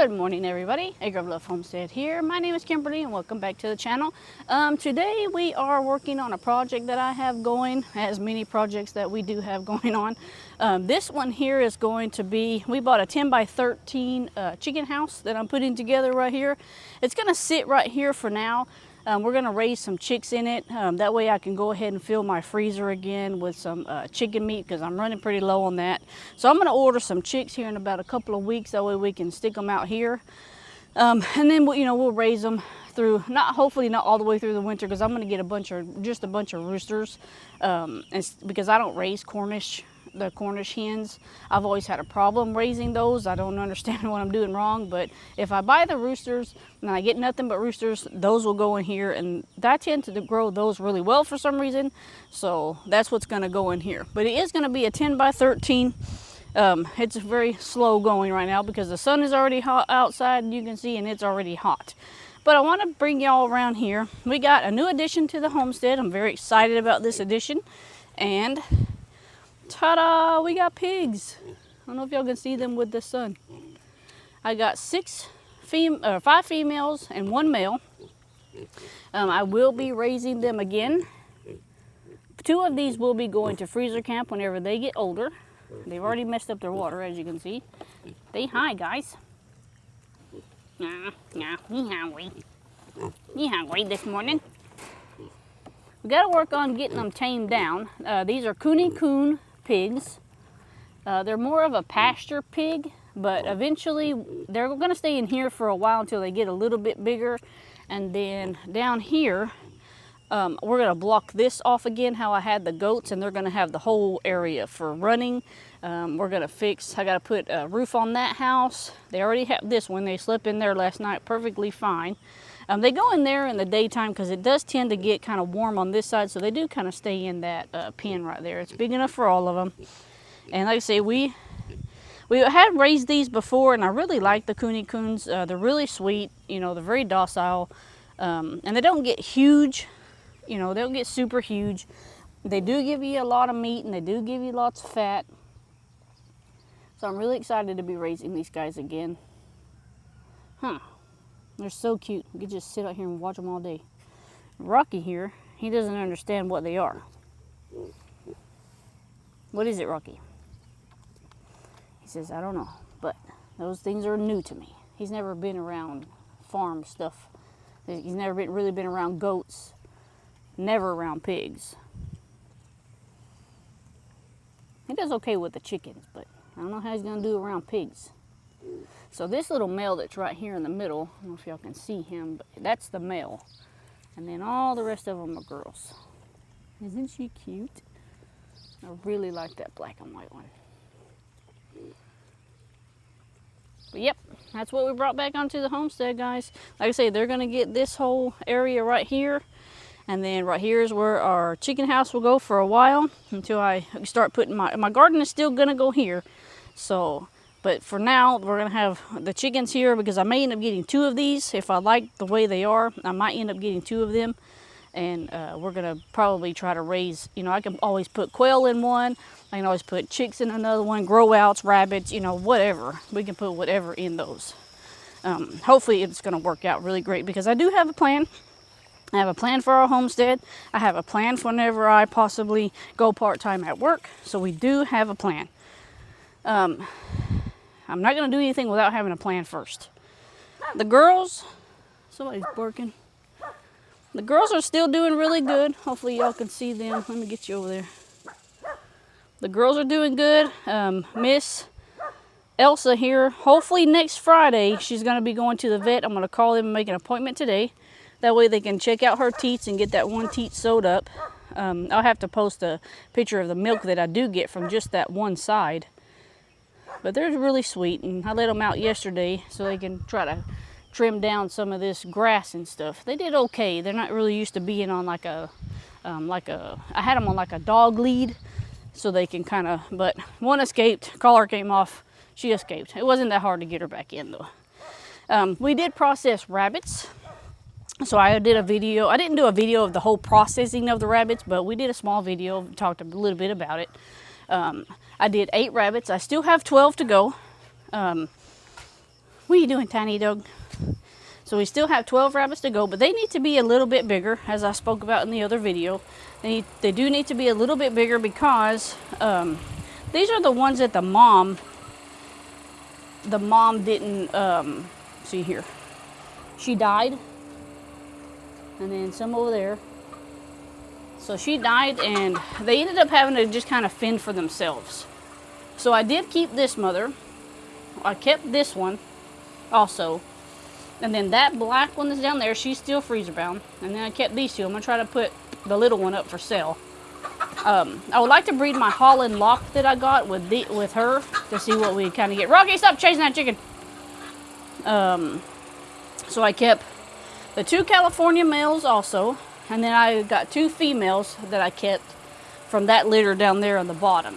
Good morning, everybody. Acre of Love Homestead here. My name is Kimberly and welcome back to the channel. Today we are working on a project that I have going, as many projects that we do have going on. This one here is going to be, we bought a 10 by 13 chicken house that I'm putting together right here. It's going to sit right here for now. We're going to raise some chicks in it. That way I can go ahead and fill my freezer again with some chicken meat because I'm running pretty low on that. So I'm going to order some chicks here in about a couple of weeks. That way we can stick them out here. And then we'll raise them through, hopefully not all the way through the winter, because I'm going to get just a bunch of roosters. Because I don't raise the Cornish hens. I've always had a problem raising those. I don't understand what I'm doing wrong, but if I buy the roosters and I get nothing but roosters, those will go in here, and I tend to grow those really well for some reason, so that's what's going to go in here. But it is going to be a 10 by 13. It's very slow going right now because the sun is already hot outside, and you can see, and it's already hot. But I want to bring y'all around here. We got a new addition to the homestead. I'm very excited about this addition, and ta-da! We got pigs. I don't know if y'all can see them with the sun. I got 5 females and 1 male. I will be raising them again. 2 of these will be going to freezer camp whenever they get older. They've already messed up their water, as you can see. Say hi, guys. You hungry this morning? We got to work on getting them tamed down. These are Kune Kune pigs. They're more of a pasture pig, but eventually they're going to stay in here for a while until they get a little bit bigger. And then down here, we're going to block this off again how I had the goats, and they're going to have the whole area for running. We're going to I got to put a roof on that house. They already have this one. They slept in there last night perfectly fine. They go in there in the daytime because it does tend to get kind of warm on this side, so they do kind of stay in that pen right there. It's big enough for all of them. And like I say, we had raised these before, and I really like the Kune Kunes. They're really sweet. They're very docile, and they don't get huge. They don't get super huge. They do give you a lot of meat, and they do give you lots of fat. So I'm really excited to be raising these guys again. They're so cute. You could just sit out here and watch them all day. Rocky here, he doesn't understand what they are. What is it, Rocky? He says, I don't know, but those things are new to me. He's never been around farm stuff. He's never really been around goats, never around pigs. He does okay with the chickens, but I don't know how he's going to do around pigs. So this little male that's right here in the middle, I don't know if y'all can see him, but that's the male. And then all the rest of them are girls. Isn't she cute? I really like that black and white one. But yep, that's what we brought back onto the homestead, guys. Like I say, they're going to get this whole area right here. And then right here is where our chicken house will go for a while until I start putting my garden is still going to go here. So, but for now, we're going to have the chickens here because I may end up getting 2 of these. If I like the way they are, I might end up getting 2 of them. And we're going to probably try to raise, I can always put quail in one. I can always put chicks in another one, grow outs, rabbits, whatever. We can put whatever in those. Hopefully it's going to work out really great because I do have a plan. I have a plan for our homestead. I have a plan for whenever I possibly go part-time at work. So we do have a plan. I'm not going to do anything without having a plan first. The girls, somebody's barking. The girls are still doing really good. Hopefully y'all can see them. Let me get you over there. The girls are doing good. Miss Elsa here, hopefully next Friday, she's going to be going to the vet. I'm going to call them and make an appointment today. That way they can check out her teats and get that one teat sewed up. I'll have to post a picture of the milk that I do get from just that one side. But they're really sweet, and I let them out yesterday so they can try to trim down some of this grass and stuff. They did okay. They're not really used to being on I had them on like a dog lead, so they can kind of, but one escaped, collar came off, she escaped. It wasn't that hard to get her back in though. We did process rabbits. So I did a video. I didn't do a video of the whole processing of the rabbits, but we did a small video, talked a little bit about it. I did 8 rabbits. I still have 12 to go. What are you doing, tiny dog? So we still have 12 rabbits to go, but they need to be a little bit bigger, as I spoke about in the other video. They do need to be a little bit bigger because these are the ones that the mom didn't, see here. She died. And then some over there. So she died, and they ended up having to just kind of fend for themselves. So I did keep this mother. I kept this one also. And then that black one that's down there, she's still freezer bound. And then I kept these two. I'm going to try to put the little one up for sale. I would like to breed my Holland Lock that I got with her to see what we kind of get. Rocky, stop chasing that chicken. So I kept the 2 California males also. And then I got 2 females that I kept from that litter down there on the bottom.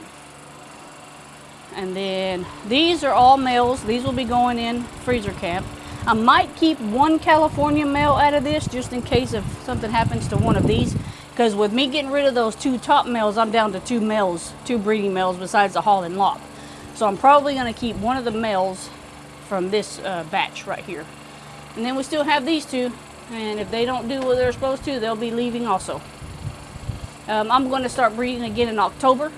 And then these are all males. These will be going in freezer camp. I might keep 1 California male out of this just in case if something happens to one of these. Because with me getting rid of those 2 top males, I'm down to 2 males, 2 breeding males besides the Holland Lock. So I'm probably going to keep one of the males from this batch right here. And then we still have these 2. And if they don't do what they're supposed to, they'll be leaving also. I'm going to start breeding again in October.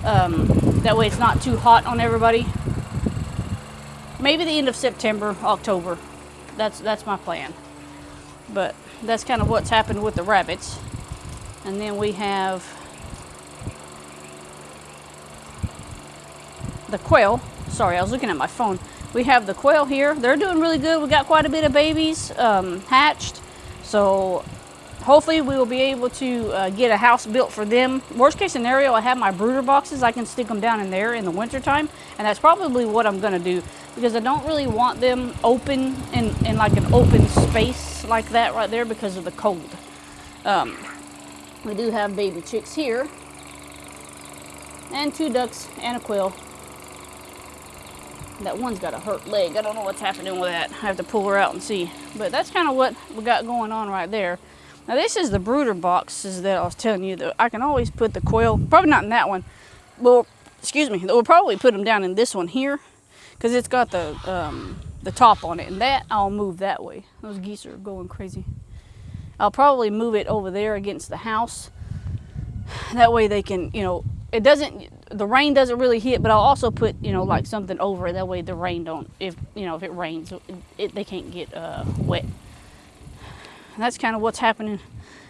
That way it's not too hot on everybody. Maybe the end of September, October. That's my plan. But that's kind of what's happened with the rabbits. And then we have the quail. Sorry, I was looking at my phone. We have the quail here. They're doing really good. We got quite a bit of babies hatched. So hopefully we will be able to get a house built for them. Worst case scenario, I have my brooder boxes. I can stick them down in there in the winter time. And that's probably what I'm going to do. Because I don't really want them open in like an open space like that right there because of the cold. We do have baby chicks here. And 2 ducks and a quail. That one's got a hurt leg. I don't know what's happening with that. I have to pull her out and see. But that's kind of what we got going on right there. Now this is the brooder boxes that I was telling you. That I can always put the quail, probably not in that one. Well, excuse me. We'll probably put them down in this one here. Because it's got the top on it. And that I'll move that way. Those geese are going crazy. I'll probably move it over there against the house. That way they can, you know, the rain doesn't really hit, but I'll also put, you know, like something over it. That way the rain don't, if it rains, they can't get wet. And that's kind of what's happening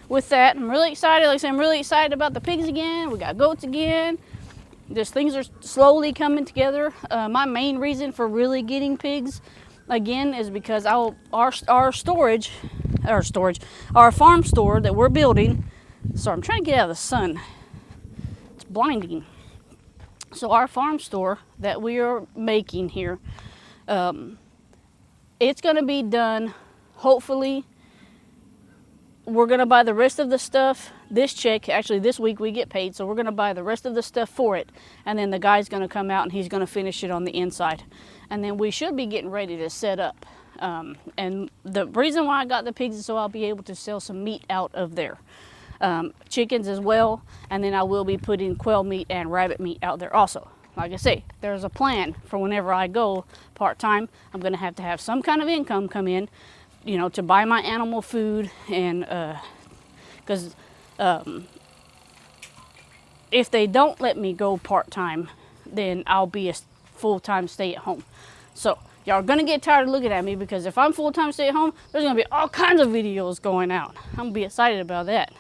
with that. I'm really excited. Like I said, I'm really excited about the pigs again. We got goats again. Just things are slowly coming together. My main reason for really getting pigs again is because our farm store that we're building. Sorry, I'm trying to get out of the sun. It's blinding. So our farm store that we are making here, it's going to be done, hopefully. We're going to buy the rest of the stuff. This check, actually this week we get paid, so we're going to buy the rest of the stuff for it. And then the guy's going to come out and he's going to finish it on the inside. And then we should be getting ready to set up. And the reason why I got the pigs is so I'll be able to sell some meat out of there. Chickens as well, and then I will be putting quail meat and rabbit meat out there also. Like I say, there's a plan for whenever I go part-time. I'm going to have some kind of income come in, you know, to buy my animal food, and because if they don't let me go part-time, then I'll be a full-time stay-at-home. So y'all are going to get tired of looking at me, because if I'm full-time stay-at-home, there's going to be all kinds of videos going out. I'm going to be excited about that.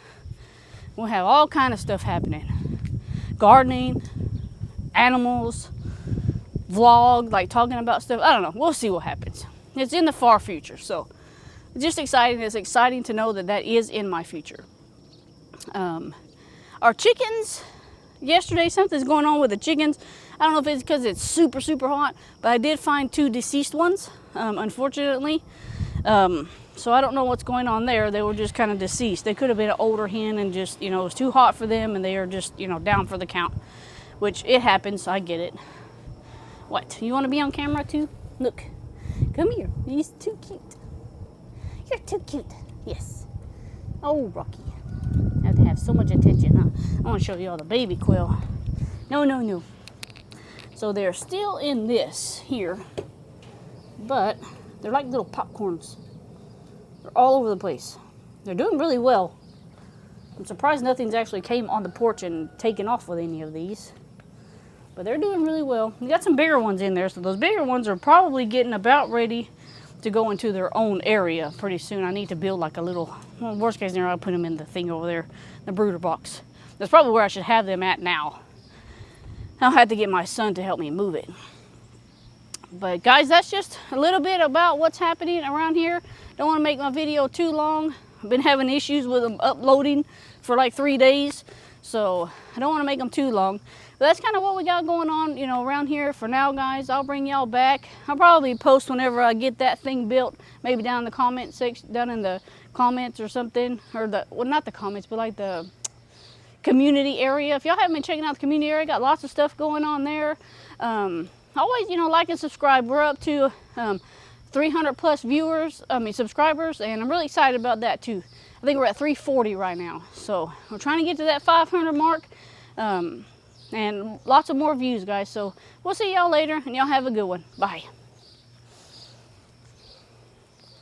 We'll have all kind of stuff happening. Gardening, animals, vlog, like talking about stuff. I don't know. We'll see what happens. It's in the far future. So just exciting. It's exciting to know that that is in my future. Our chickens, yesterday something's going on with the chickens. I don't know if it's because it's super, super hot, but I did find 2 deceased ones, unfortunately. So I don't know what's going on there. They were just kind of deceased. They could have been an older hen and just, you know, it was too hot for them and they are just, you know, down for the count. Which it happens, I get it. What, you want to be on camera too? Look, come here. He's too cute. You're too cute. Yes. Oh, Rocky. I have to have so much attention, huh? I want to show you all the baby quail. No, no, no. So they're still in this here. but they're like little popcorns. They're all over the place. They're doing really well. I'm surprised nothing's actually came on the porch and taken off with any of these. But they're doing really well. We got some bigger ones in there, so those bigger ones are probably getting about ready to go into their own area pretty soon. I need to build like a little, well, worst case scenario, I'll put them in the thing over there, the brooder box. That's probably where I should have them at now. I'll have to get my son to help me move it. But guys, that's just a little bit about what's happening around here. Don't want to make my video too long. I've been having issues with them uploading for like 3 days, so I don't want to make them too long. But that's kind of what we got going on, you know, around here for now, guys. I'll bring y'all back. I'll probably post whenever I get that thing built, maybe down in the comment section, down in the comments or something, or the, well, not the comments, but like the community area. If y'all haven't been checking out the community area, got lots of stuff going on there. Always, you know, like and subscribe. We're up to 300 plus subscribers, and I'm really excited about that too. I think we're at 340 right now, so we're trying to get to that 500 mark. And lots of more views, guys. So we'll see y'all later, and y'all have a good one. Bye.